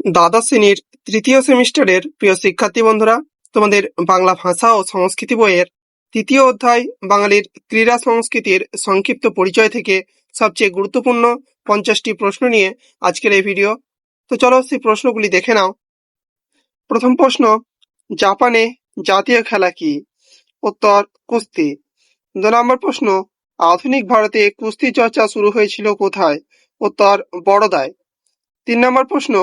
দ্বাদশ শ্রেণীর তৃতীয় সেমিস্টারের প্রিয় শিক্ষার্থী বন্ধুরা, তোমাদের বাংলা ভাষা ও সংস্কৃতি বইয়ের তৃতীয় অধ্যায় বাঙালির ক্রীড়া সংস্কৃতির সংক্ষিপ্ত পরিচয় থেকে সবচেয়ে গুরুত্বপূর্ণ 50টি প্রশ্ন নিয়ে আজকের এই ভিডিও। তো চলো সেই প্রশ্নগুলি দেখে নাও। প্রথম প্রশ্ন, জাপানে জাতীয় খেলা কি? উত্তর, কুস্তি। 2 নম্বর প্রশ্ন, আধুনিক ভারতে কুস্তি চর্চা শুরু হয়েছিল কোথায়? উত্তর, বড়দায়। 3 নম্বর প্রশ্ন,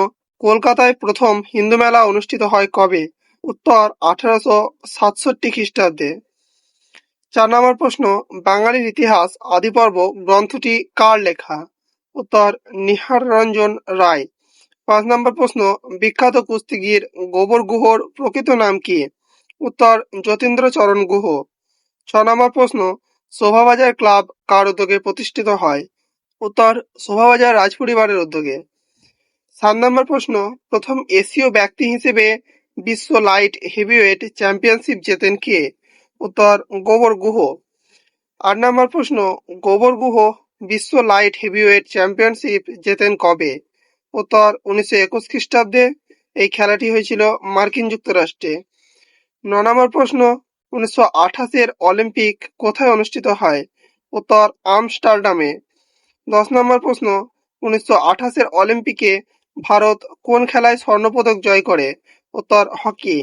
কলকাতায় প্রথম হিন্দু মেলা অনুষ্ঠিত হয় কবে? উত্তর, 1867 খ্রিস্টাব্দে। 4 নম্বর প্রশ্ন, বাঙালির ইতিহাস আদিপর্ব গ্রন্থটি কার লেখা? উত্তর, নিহার রঞ্জন রায়। 5 নম্বর প্রশ্ন, বিখ্যাত কুস্তিগীর গোবর গুহর প্রকৃত নাম কি? উত্তর, যতীন্দ্রচরণ গুহ। 6 নম্বর প্রশ্ন, শোভাবাজার ক্লাব কার উদ্যোগে প্রতিষ্ঠিত হয়? উত্তর, শোভাবাজার রাজপরিবারের উদ্যোগে। 7 নম্বর প্রশ্ন, প্রথম এশীয় ব্যক্তি হিসেবে বিশ্ব লাইট হেভিওয়েট চ্যাম্পিয়নশিপ জেতেন কে? উত্তর, গোবর গুহ। 8 নম্বর প্রশ্ন, গোবর গুহ বিশ্ব লাইট হেভিওয়েট চ্যাম্পিয়নশিপ জেতেন কবে? উত্তর, 1921 খ্রিস্টাব্দে। এই খেলাটি হয়েছিল মার্কিন যুক্তরাষ্ট্রে। 9 নম্বর প্রশ্ন, 1928-এর অলিম্পিক কোথায় অনুষ্ঠিত হয়? উত্তর, আমস্টারডামে। 10 নম্বর প্রশ্ন, 1928-এর অলিম্পিকে ভারত কোন খেলায় স্বর্ণপদক জয় করে? উত্তর, হকি।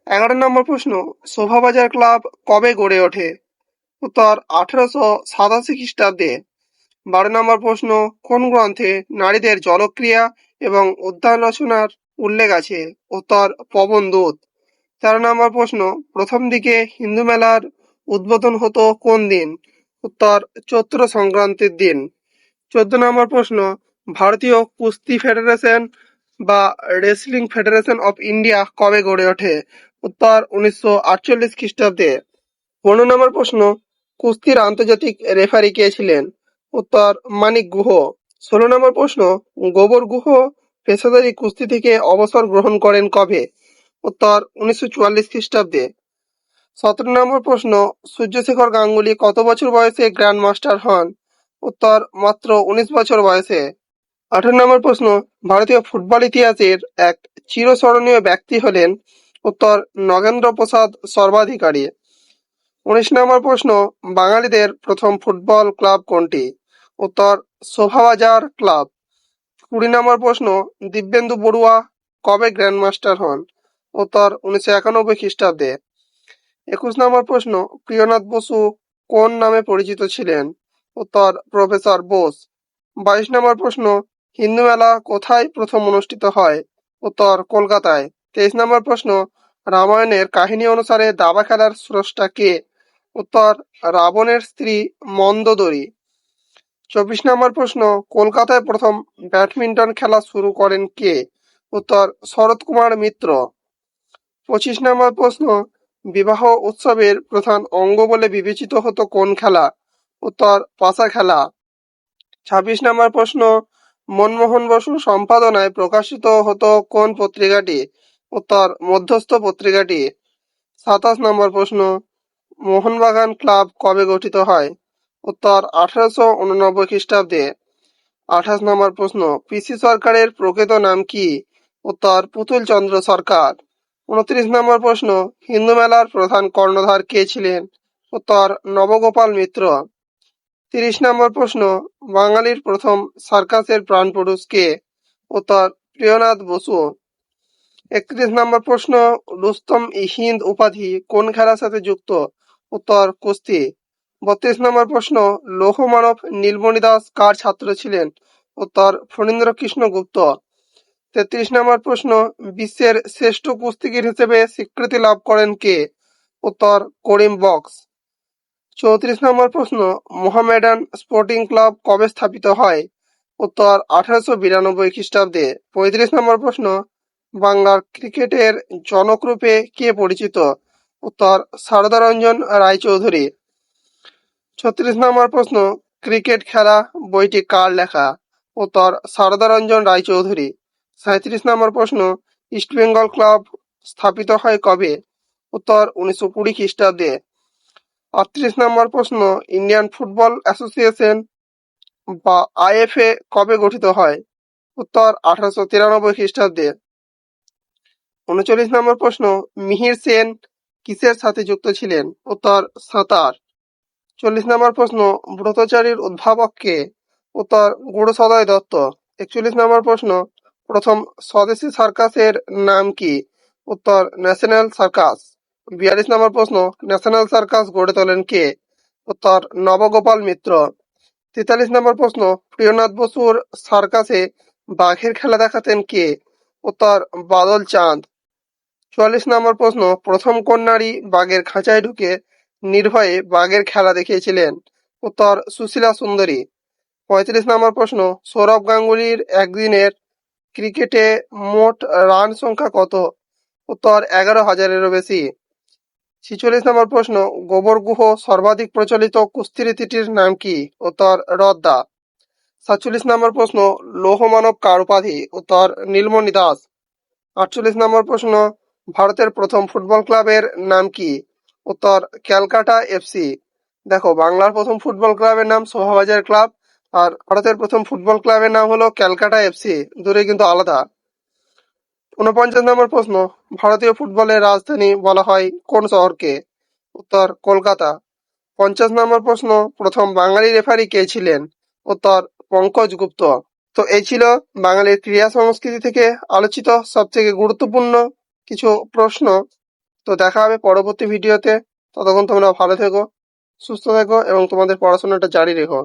11 নম্বর প্রশ্ন, শোভাবাজার ক্লাব কবে গড়ে ওঠে? উত্তর, 1887 খ্রিস্টাব্দে। 12 নম্বর প্রশ্ন, কোন গ্রন্থে নারীদের জলক্রিয়া এবং উদ্যান রচনার উল্লেখ আছে? উত্তর, পবনদূত। 13 নম্বর প্রশ্ন, প্রথম দিকে হিন্দু মেলার উদ্বোধন হতো কোন দিন? উত্তর, চৈত্র সংক্রান্তির দিন। 14 নম্বর প্রশ্ন, ভারতীয় কুস্তি ফেডারেশন বা রেসলিং ফেডারেশন অফ ইন্ডিয়া কবে গড়ে ওঠে? উত্তর, 1948 খ্রিস্টাব্দে। 15 নম্বর প্রশ্ন, কুস্তির আন্তর্জাতিক রেফারি কে ছিলেন? উত্তর, মানিক গুহ। 16 নম্বর প্রশ্ন, গোবর গুহ পেশাদারি কুস্তি থেকে অবসর গ্রহণ করেন কবে? উত্তর, 1944 খ্রিস্টাব্দে। 17 নম্বর প্রশ্ন, সূর্যশেখর গাঙ্গুলি কত বছর বয়সে গ্র্যান্ড মাস্টার হন? উত্তর, মাত্র 19 বছর বয়সে। 18 নম্বর প্রশ্ন, ভারতীয় ফুটবল ইতিহাসের এক চিরস্মরণীয় ব্যক্তি হলেন? উত্তর, নগেন্দ্র প্রসাদ সর্বাধিকারী। 19 নম্বর প্রশ্ন, বাঙালিদের প্রথম ফুটবল ক্লাব কোনটি? উত্তর, শোভাবাজার ক্লাব। 20 নম্বর প্রশ্ন, দিব্যেন্দু বড়ুয়া কবে গ্র্যান্ডমাস্টার হন? উত্তর, 1991 খ্রিস্টাব্দে। 21 নম্বর প্রশ্ন, প্রিয়নাথ বসু কোন নামে পরিচিত ছিলেন? উত্তর, প্রফেসর বোস। 22 নম্বর প্রশ্ন, হিন্দু মেলা কোথায় প্রথম অনুষ্ঠিত হয়? উত্তর, কলকাতায়। 23 নম্বর প্রশ্ন, রামায়ণের কাহিনী অনুসারে দাবা খেলার স্রষ্টা কে? উত্তর, রাবণের স্ত্রী মন্দোদরী। 24 নম্বর প্রশ্ন, কলকাতায় প্রথম ব্যাডমিন্টন খেলা শুরু করেন কে? উত্তর, শরৎ কুমার মিত্র। 25 নম্বর প্রশ্ন, বিবাহ উৎসবের প্রধান অঙ্গ বলে বিবেচিত হতো কোন খেলা? উত্তর, পাশা খেলা। 26 নম্বর প্রশ্ন, মনমোহন বসুর সম্পাদনায় প্রকাশিত হতো কোন পত্রিকাটি? উত্তর, মধ্যস্থ পত্রিকাটি। 27 নম্বর প্রশ্ন, মোহনবাগান ক্লাব কবে গঠিত হয়? উত্তর, 1889 খ্রিস্টাব্দে। 28 নম্বর প্রশ্ন, পিসি সরকারের প্রকৃত নাম কি? উত্তর, পুতুল চন্দ্র সরকার। 29 নম্বর প্রশ্ন, হিন্দু মেলার প্রধান কর্ণধার কে ছিলেন? উত্তর, নবগোপাল মিত্র। 30 নম্বর প্রশ্ন, বাঙালির প্রথম সার্কাসের প্রাণপুরুষ কে? উত্তর, প্রিয়নাথ বসু। 31 নম্বর প্রশ্ন, রুস্তম ই হিন্দ উপাধি কোন খেলার সাথে যুক্ত? উত্তর, কুস্তি। 32 নম্বর প্রশ্ন, লৌহমানব নীলমণি দাস কার ছাত্র ছিলেন? উত্তর, ফণীন্দ্রকৃষ্ণ গুপ্ত। 33 নম্বর প্রশ্ন, বিশ্বের শ্রেষ্ঠ কুস্তিগীর হিসেবে স্বীকৃতি লাভ করেন কে? উত্তর, করিম বক্স। 34 নম্বর প্রশ্ন, মোহামেডান স্পোর্টিং ক্লাব কবে স্থাপিত হয়? উত্তর, 1892 খ্রিস্টাব্দে। 35 নম্বর প্রশ্ন, বাংলার ক্রিকেটের জনক রূপে কে পরিচিত? উত্তর, সারদারঞ্জন রায়চৌধুরী। 36 নম্বর প্রশ্ন, ক্রিকেট খেলা বইটি কার লেখা? উত্তর, সারদারঞ্জন রায়চৌধুরী। 37 নম্বর প্রশ্ন, ইস্টবেঙ্গল ক্লাব স্থাপিত হয় কবে? উত্তর, 1920 খ্রিস্টাব্দে। 38 নম্বর প্রশ্ন, ইন্ডিয়ান ফুটবল অ্যাসোসিয়েশন বা আইএফএ কবে গঠিত হয়? উত্তর 1893 খ্রিস্টাব্দে। 39 নম্বর প্রশ্ন, মিহির সেন কিসের সাথে যুক্ত ছিলেন? উত্তর সাঁতার। 40 নম্বর প্রশ্ন, ব্রতচারীর উদ্ভাবক কে? উত্তর গুরুসদয় দত্ত। 41 নম্বর প্রশ্ন, প্রথম স্বদেশী সার্কাসের নাম কি? উত্তর ন্যাশনাল সার্কাস। 42 নম্বর প্রশ্ন, ন্যাশনাল সার্কাস গড়ে তোলেন কে? উত্তর নবগোপাল মিত্র। 43 নম্বর প্রশ্ন, প্রিয়নাথ বসুর সার্কাসে বাঘের খেলা দেখাতেন কে? উত্তর বাদল চাঁদ। 44 নম্বর প্রশ্ন, প্রথম কোন নারী বাঘের খাঁচায় ঢুকে নির্ভয়ে বাঘের খেলা দেখিয়েছিলেন? উত্তর সুশীলা সুন্দরী। 35 নম্বর প্রশ্ন, সৌরভ গাঙ্গুলীর একদিনের ক্রিকেটে মোট রান সংখ্যা কত? উত্তর 11,000-এরও বেশি। 46 নম্বর প্রশ্ন, গোবর গুহ সর্বাধিক প্রচলিত কুস্তি রীতিটির নাম কি? উত্তর রদ্দা। 47 নম্বর প্রশ্ন, লৌহ মানব কার উপাধি? উত্তর নীলমণি দাস। 48 নম্বর প্রশ্ন, ভারতের প্রথম ফুটবল ক্লাবের নাম কি? উত্তর ক্যালকাটা এফসি। দেখো, বাংলার প্রথম ফুটবল ক্লাবের নাম শোভাবাজার ক্লাব, আর ভারতের প্রথম ফুটবল ক্লাবের নাম হলো ক্যালকাটা এফসি, দূরে কিন্তু আলাদা। 49 নম্বর প্রশ্ন, ভারতীয় ফুটবলের রাজধানী বলা হয় কোন শহরকে? উত্তর কলকাতা। 50 নম্বর প্রশ্ন, প্রথম বাঙালি রেফারি কে ছিলেন? উত্তর পঙ্কজ গুপ্ত। তো এই ছিল বাঙালির ক্রীড়া সংস্কৃতি থেকে আলোচিত সবথেকে গুরুত্বপূর্ণ কিছু প্রশ্ন। তো দেখা হবে পরবর্তী ভিডিওতে। ততক্ষণ তোমরা ভালো থেকো, সুস্থ থেকো এবং তোমাদের পড়াশোনাটা জারি রেখো।